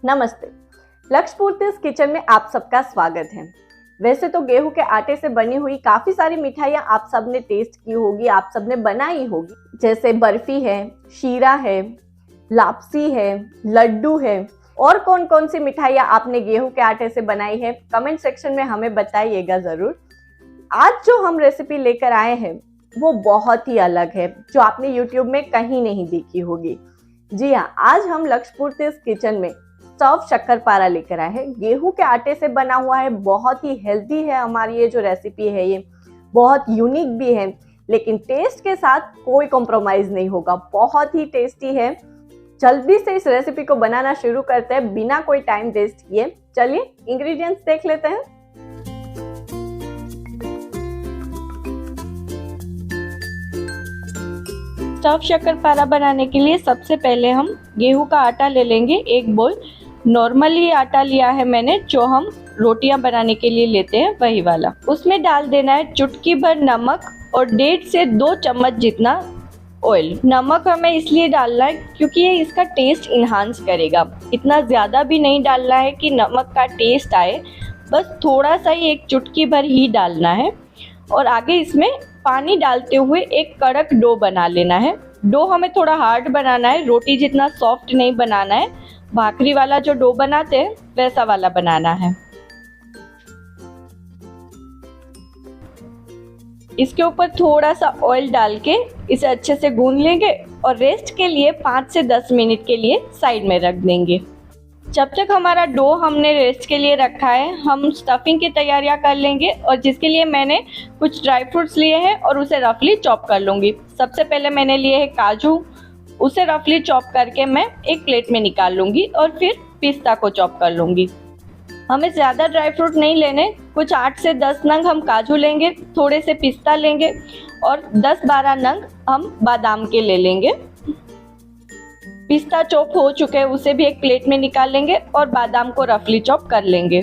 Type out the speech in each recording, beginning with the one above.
नमस्ते। लक्ष्यपूर्तिस किचन में आप सबका स्वागत है। वैसे तो गेहूं के आटे से बनी हुई काफी सारी मिठाइयां आप सबने टेस्ट की होगी, आप सबने बनाई होगी, जैसे बर्फी है, शीरा है, लापसी है, लड्डू है। और कौन कौन सी मिठाइयां आपने गेहूं के आटे से बनाई है, कमेंट सेक्शन में हमें बताइएगा जरूर। आज जो हम रेसिपी लेकर आए हैं वो बहुत ही अलग है, जो आपने यूट्यूब में कहीं नहीं देखी होगी। जी हाँ, आज हम लक्ष्यपूर्तिस किचन में स्टफ शक्करपारा लेकर आए हैं। गेहूं के आटे से बना हुआ है, बहुत ही हेल्दी है। हमारी ये जो रेसिपी है ये बहुत यूनिक भी है, लेकिन टेस्ट के साथ कोई कॉम्प्रोमाइज नहीं होगा। बहुत ही टेस्टी है। जल्दी से इस रेसिपी को बनाना शुरू करते हैं बिना कोई टाइम वेस्ट किए। चलिए इंग्रेडिएंट्स देख लेते हैं। स्टफ शक्करपारा बनाने के लिए सबसे पहले हम गेहूं का आटा ले लेंगे, 1 बोल। नॉर्मली आटा लिया है मैंने, जो हम रोटियां बनाने के लिए लेते हैं वही वाला। उसमें डाल देना है चुटकी भर नमक और 1.5 से 2 चम्मच जितना ऑयल। नमक हमें इसलिए डालना है क्योंकि ये इसका टेस्ट इन्हांस करेगा। इतना ज़्यादा भी नहीं डालना है कि नमक का टेस्ट आए, बस थोड़ा सा ही, 1 चुटकी भर ही डालना है। और आगे इसमें पानी डालते हुए एक कड़क डो बना लेना है। डो हमें थोड़ा हार्ड बनाना है, रोटी जितना सॉफ्ट नहीं बनाना है। भाकरी वाला जो डो बनाते हैं वैसा वाला बनाना है। इसके ऊपर थोड़ा सा ऑयल डाल के इसे अच्छे से गूंद लेंगे और रेस्ट के लिए 5 से 10 मिनट के लिए साइड में रख देंगे। जब तक हमारा डो हमने रेस्ट के लिए रखा है, हम स्टफिंग की तैयारियां कर लेंगे। और जिसके लिए मैंने कुछ ड्राई फ्रूट्स लिए हैं और उसे रफली चॉप कर लूँगी। सबसे पहले मैंने लिए है काजू, उसे रफली चॉप करके मैं एक प्लेट में निकाल लूँगी और फिर पिस्ता को चॉप कर लूँगी। हमें ज़्यादा ड्राई फ्रूट नहीं लेने, कुछ 8 से 10 नंग हम काजू लेंगे, थोड़े से पिस्ता लेंगे और 10-12 नंग हम बादाम के ले लेंगे। पिस्ता चॉप हो चुके हैं, उसे भी एक प्लेट में निकाल लेंगे और बादाम को रफली चॉप कर लेंगे।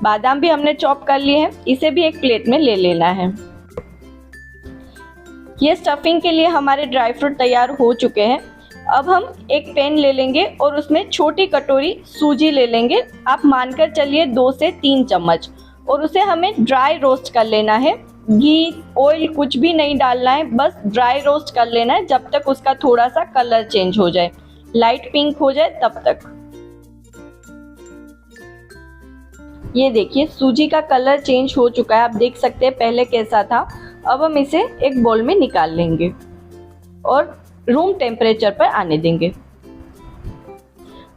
बादाम भी हमने चॉप कर लिए हैं, इसे भी एक प्लेट में ले लेना है। ये स्टफिंग के लिए हमारे ड्राई फ्रूट तैयार हो चुके हैं। अब हम एक पैन ले लेंगे और उसमें छोटी कटोरी सूजी ले लेंगे। आप मानकर चलिए 2 से 3 चम्मच, और उसे हमें ड्राई रोस्ट कर लेना है। घी, ऑयल कुछ भी नहीं डालना है, बस ड्राई रोस्ट कर लेना है जब तक उसका थोड़ा सा कलर चेंज हो जाए, लाइट पिंक हो जाए तब तक। ये देखिए सूजी का कलर चेंज हो चुका है, आप देख सकते हैं पहले कैसा था। अब हम इसे एक बाउल में निकाल लेंगे और रूम टेम्परेचर पर आने देंगे।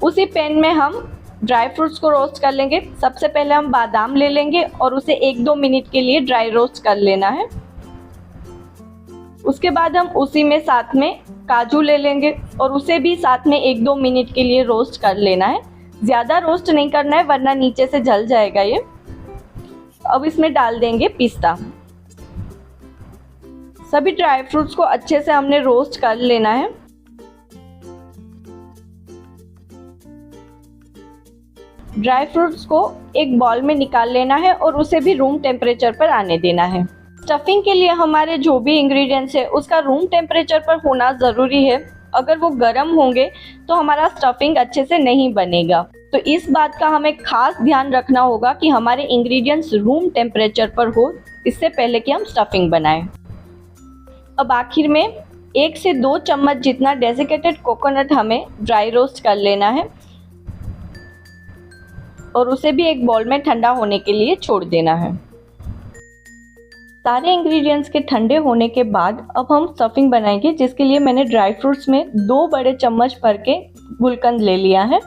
उसी पैन में हम ड्राई फ्रूट्स को रोस्ट कर लेंगे। सबसे पहले हम बादाम ले लेंगे और उसे 1-2 मिनट के लिए ड्राई रोस्ट कर लेना है। उसके बाद हम उसी में साथ में काजू ले लेंगे और उसे भी साथ में 1-2 मिनट के लिए रोस्ट कर लेना है। ज़्यादा रोस्ट नहीं करना है वरना नीचे से जल जाएगा ये। अब इसमें डाल देंगे पिस्ता। सभी ड्राई फ्रूट्स को अच्छे से हमने रोस्ट कर लेना है। ड्राई फ्रूट्स को एक बाउल में निकाल लेना है और उसे भी रूम टेम्परेचर पर आने देना है। स्टफिंग के लिए हमारे जो भी इंग्रेडिएंट्स है उसका रूम टेम्परेचर पर होना ज़रूरी है। अगर वो गर्म होंगे तो हमारा स्टफिंग अच्छे से नहीं बनेगा। तो इस बात का हमें खास ध्यान रखना होगा कि हमारे इंग्रेडिएंट्स रूम टेम्परेचर पर हो, इससे पहले कि हम स्टफिंग बनाएं। अब आखिर में 1 से 2 चम्मच जितना डेसिकेटेड कोकोनट हमें ड्राई रोस्ट कर लेना है और उसे भी एक बाउल में ठंडा होने के लिए छोड़ देना है। सारे इंग्रेडिएंट्स के ठंडे होने के बाद अब हम स्टफिंग बनाएंगे, जिसके लिए मैंने ड्राई फ्रूट्स में 2 बड़े चम्मच भर के गुलकंद ले लिया है।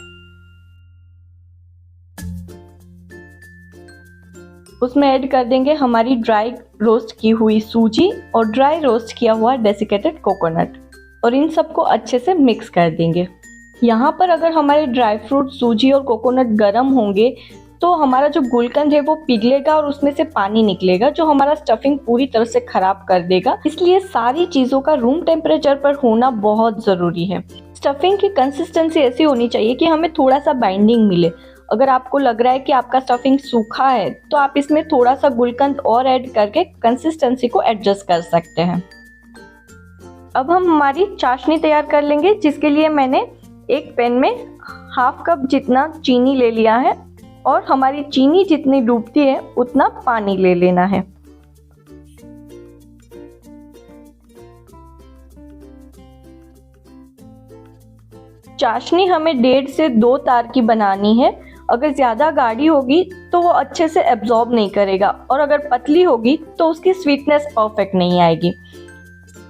उसमें ऐड कर देंगे हमारी ड्राई रोस्ट की हुई सूजी और ड्राई रोस्ट किया हुआ डेसिकेटेड कोकोनट, और इन सबको अच्छे से मिक्स कर देंगे। यहाँ पर अगर हमारे ड्राई फ्रूट, सूजी और कोकोनट गर्म होंगे तो हमारा जो गुलकंद है वो पिघलेगा और उसमें से पानी निकलेगा, जो हमारा स्टफिंग पूरी तरह से खराब कर देगा। इसलिए सारी चीज़ों का रूम टेम्परेचर पर होना बहुत ज़रूरी है। स्टफिंग की कंसिस्टेंसी ऐसी होनी चाहिए कि हमें थोड़ा सा बाइंडिंग मिले। अगर आपको लग रहा है कि आपका स्टफिंग सूखा है तो आप इसमें थोड़ा सा गुलकंद और ऐड करके कंसिस्टेंसी को एडजस्ट कर सकते हैं। अब हम हमारी चाशनी तैयार कर लेंगे, जिसके लिए मैंने एक पैन में हाफ कप जितना चीनी ले लिया है और हमारी चीनी जितनी डूबती है उतना पानी ले लेना है। चाशनी हमें 1.5 से 2 तार की बनानी है। अगर ज़्यादा गाढ़ी होगी तो वो अच्छे से एब्जॉर्ब नहीं करेगा और अगर पतली होगी तो उसकी स्वीटनेस परफेक्ट नहीं आएगी।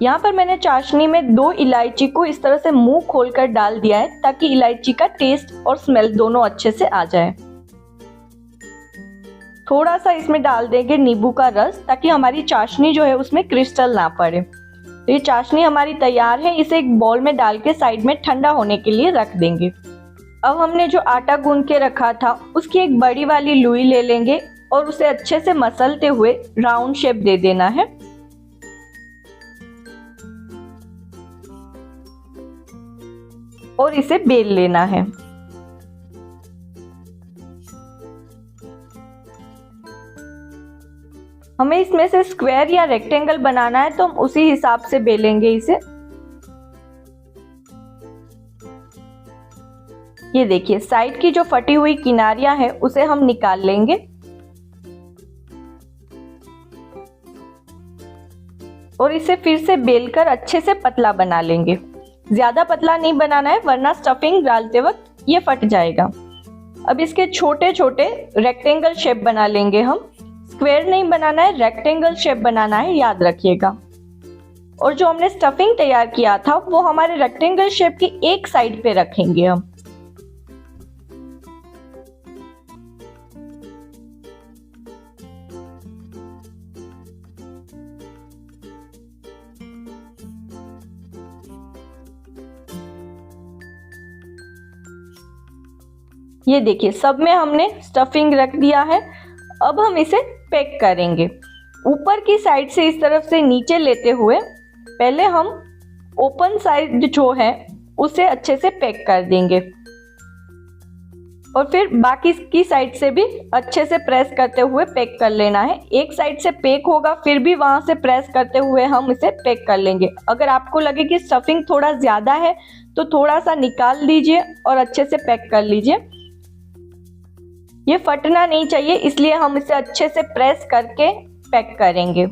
यहाँ पर मैंने चाशनी में 2 इलायची को इस तरह से मुंह खोलकर डाल दिया है ताकि इलायची का टेस्ट और स्मेल दोनों अच्छे से आ जाए। थोड़ा सा इसमें डाल देंगे नींबू का रस ताकि हमारी चाशनी जो है उसमें क्रिस्टल ना पड़े। तो ये चाशनी हमारी तैयार है। इसे एक बाउल में डाल के साइड में ठंडा होने के लिए रख देंगे। अब हमने जो आटा गूंद के रखा था उसकी एक बड़ी वाली लुई ले लेंगे और उसे अच्छे से मसलते हुए राउंड शेप दे देना है। और इसे बेल लेना है। हमें इसमें से स्क्वायर या रेक्टेंगल बनाना है तो हम उसी हिसाब से बेलेंगे इसे। ये देखिए साइड की जो फटी हुई किनारियां है उसे हम निकाल लेंगे और इसे फिर से बेलकर अच्छे से पतला बना लेंगे। ज्यादा पतला नहीं बनाना है वरना स्टफिंग डालते वक्त ये फट जाएगा। अब इसके छोटे छोटे रेक्टेंगल शेप बना लेंगे हम। स्क्वायर नहीं बनाना है, रेक्टेंगल शेप बनाना है, याद रखिएगा। और जो हमने स्टफिंग तैयार किया था वो हमारे रेक्टेंगल शेप की एक साइड पे रखेंगे हम। ये देखिए सब में हमने स्टफिंग रख दिया है। अब हम इसे पैक करेंगे। ऊपर की साइड से इस तरफ से नीचे लेते हुए पहले हम ओपन साइड जो है उसे अच्छे से पैक कर देंगे और फिर बाकी की साइड से भी अच्छे से प्रेस करते हुए पैक कर लेना है। एक साइड से पैक होगा फिर भी वहां से प्रेस करते हुए हम इसे पैक कर लेंगे। अगर आपको लगे कि स्टफिंग थोड़ा ज्यादा है तो थोड़ा सा निकाल लीजिए और अच्छे से पैक कर लीजिए। ये फटना नहीं चाहिए इसलिए हम इसे अच्छे से प्रेस करके पैक करेंगे।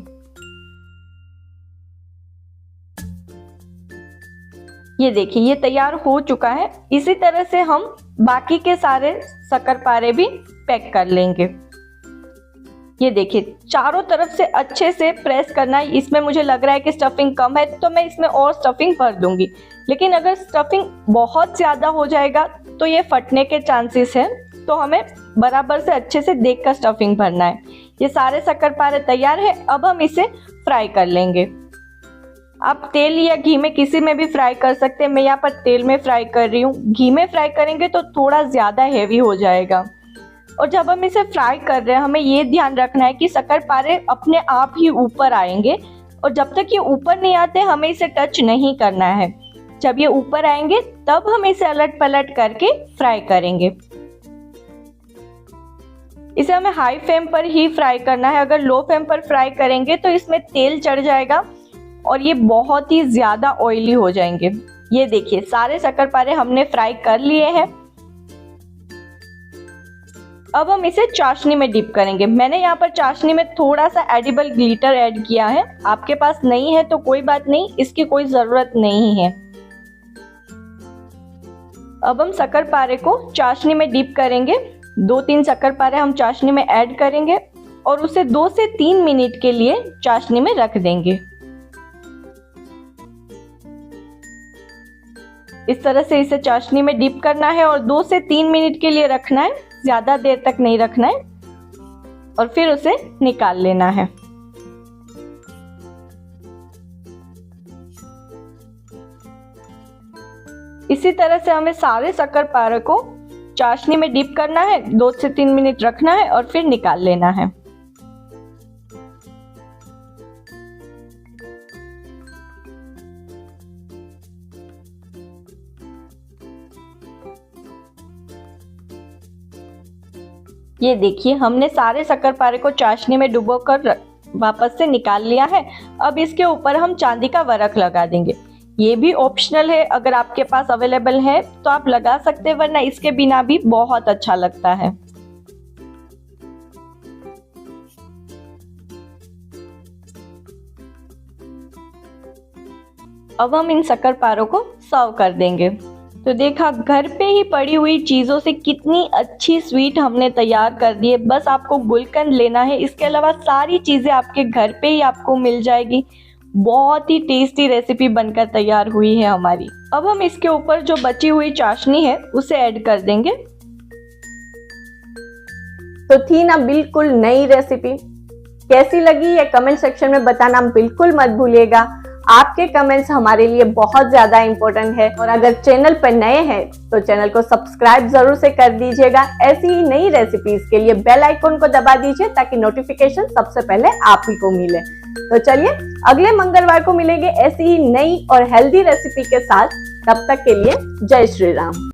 ये देखिए ये तैयार हो चुका है। इसी तरह से हम बाकी के सारे शक्करपारे भी पैक कर लेंगे। ये देखिए चारों तरफ से अच्छे से प्रेस करना है। इसमें मुझे लग रहा है कि स्टफिंग कम है तो मैं इसमें और स्टफिंग भर दूंगी, लेकिन अगर स्टफिंग बहुत ज्यादा हो जाएगा तो ये फटने के चांसेस है। तो हमें बराबर से अच्छे से देखकर स्टफिंग भरना है। ये सारे शक्करपारे तैयार है। अब हम इसे फ्राई कर लेंगे। आप तेल या घी में किसी में भी फ्राई कर सकते हैं। मैं यहाँ पर तेल में फ्राई कर रही हूँ। घी में फ्राई करेंगे तो थोड़ा ज़्यादा हैवी हो जाएगा। और जब हम इसे फ्राई कर रहे हैं हमें ये ध्यान रखना है कि शक्करपारे अपने आप ही ऊपर आएंगे और जब तक ये ऊपर नहीं आते हमें इसे टच नहीं करना है। जब ये ऊपर आएंगे तब हम इसे अलट पलट करके फ्राई करेंगे। इसे हमें हाई फ्लेम पर ही फ्राई करना है। अगर लो फ्लेम पर फ्राई करेंगे तो इसमें तेल चढ़ जाएगा और ये बहुत ही ज्यादा ऑयली हो जाएंगे। ये देखिए सारे शक्करपारे हमने फ्राई कर लिए हैं। अब हम इसे चाशनी में डिप करेंगे। मैंने यहाँ पर चाशनी में थोड़ा सा एडिबल ग्लिटर ऐड किया है। आपके पास नहीं है तो कोई बात नहीं, इसकी कोई जरूरत नहीं है। अब हम शक्करपारे को चाशनी में डिप करेंगे। 2-3 शक्करपारे हम चाशनी में ऐड करेंगे और उसे 2 से 3 मिनट के लिए चाशनी में रख देंगे। इस तरह से इसे चाशनी में डिप करना है और 2 से 3 मिनट के लिए रखना है, ज्यादा देर तक नहीं रखना है। और फिर उसे निकाल लेना है। इसी तरह से हमें सारे शक्करपारे को चाशनी में डिप करना है, 2 से 3 मिनट रखना है और फिर निकाल लेना है। ये देखिए हमने सारे शक्करपारे को चाशनी में डुबोकर वापस से निकाल लिया है। अब इसके ऊपर हम चांदी का वर्क लगा देंगे। ये भी ऑप्शनल है, अगर आपके पास अवेलेबल है तो आप लगा सकते हैं, वरना इसके बिना भी बहुत अच्छा लगता है। अब हम इन शक्करपारों को सर्व कर देंगे। तो देखा, घर पे ही पड़ी हुई चीज़ों से कितनी अच्छी स्वीट हमने तैयार कर दी है। बस आपको गुलकंद लेना है, इसके अलावा सारी चीज़ें आपके घर पे ही आपको मिल जाएगी। बहुत ही टेस्टी रेसिपी बनकर तैयार हुई है हमारी। अब हम इसके ऊपर जो बची हुई चाशनी है उसे ऐड कर देंगे। तो थी ना बिल्कुल नई रेसिपी। कैसी लगी ये कमेंट सेक्शन में बताना बिल्कुल मत भूलिएगा। आपके कमेंट्स हमारे लिए बहुत ज्यादा इंपॉर्टेंट है। और अगर चैनल पर नए हैं तो चैनल को सब्सक्राइब जरूर से कर दीजिएगा। ऐसी ही नई रेसिपीज के लिए बेल आइकन को दबा दीजिए ताकि नोटिफिकेशन सबसे पहले आप ही को मिले। तो चलिए अगले मंगलवार को मिलेंगे ऐसी ही नई और हेल्दी रेसिपी के साथ। तब तक के लिए जय श्री राम।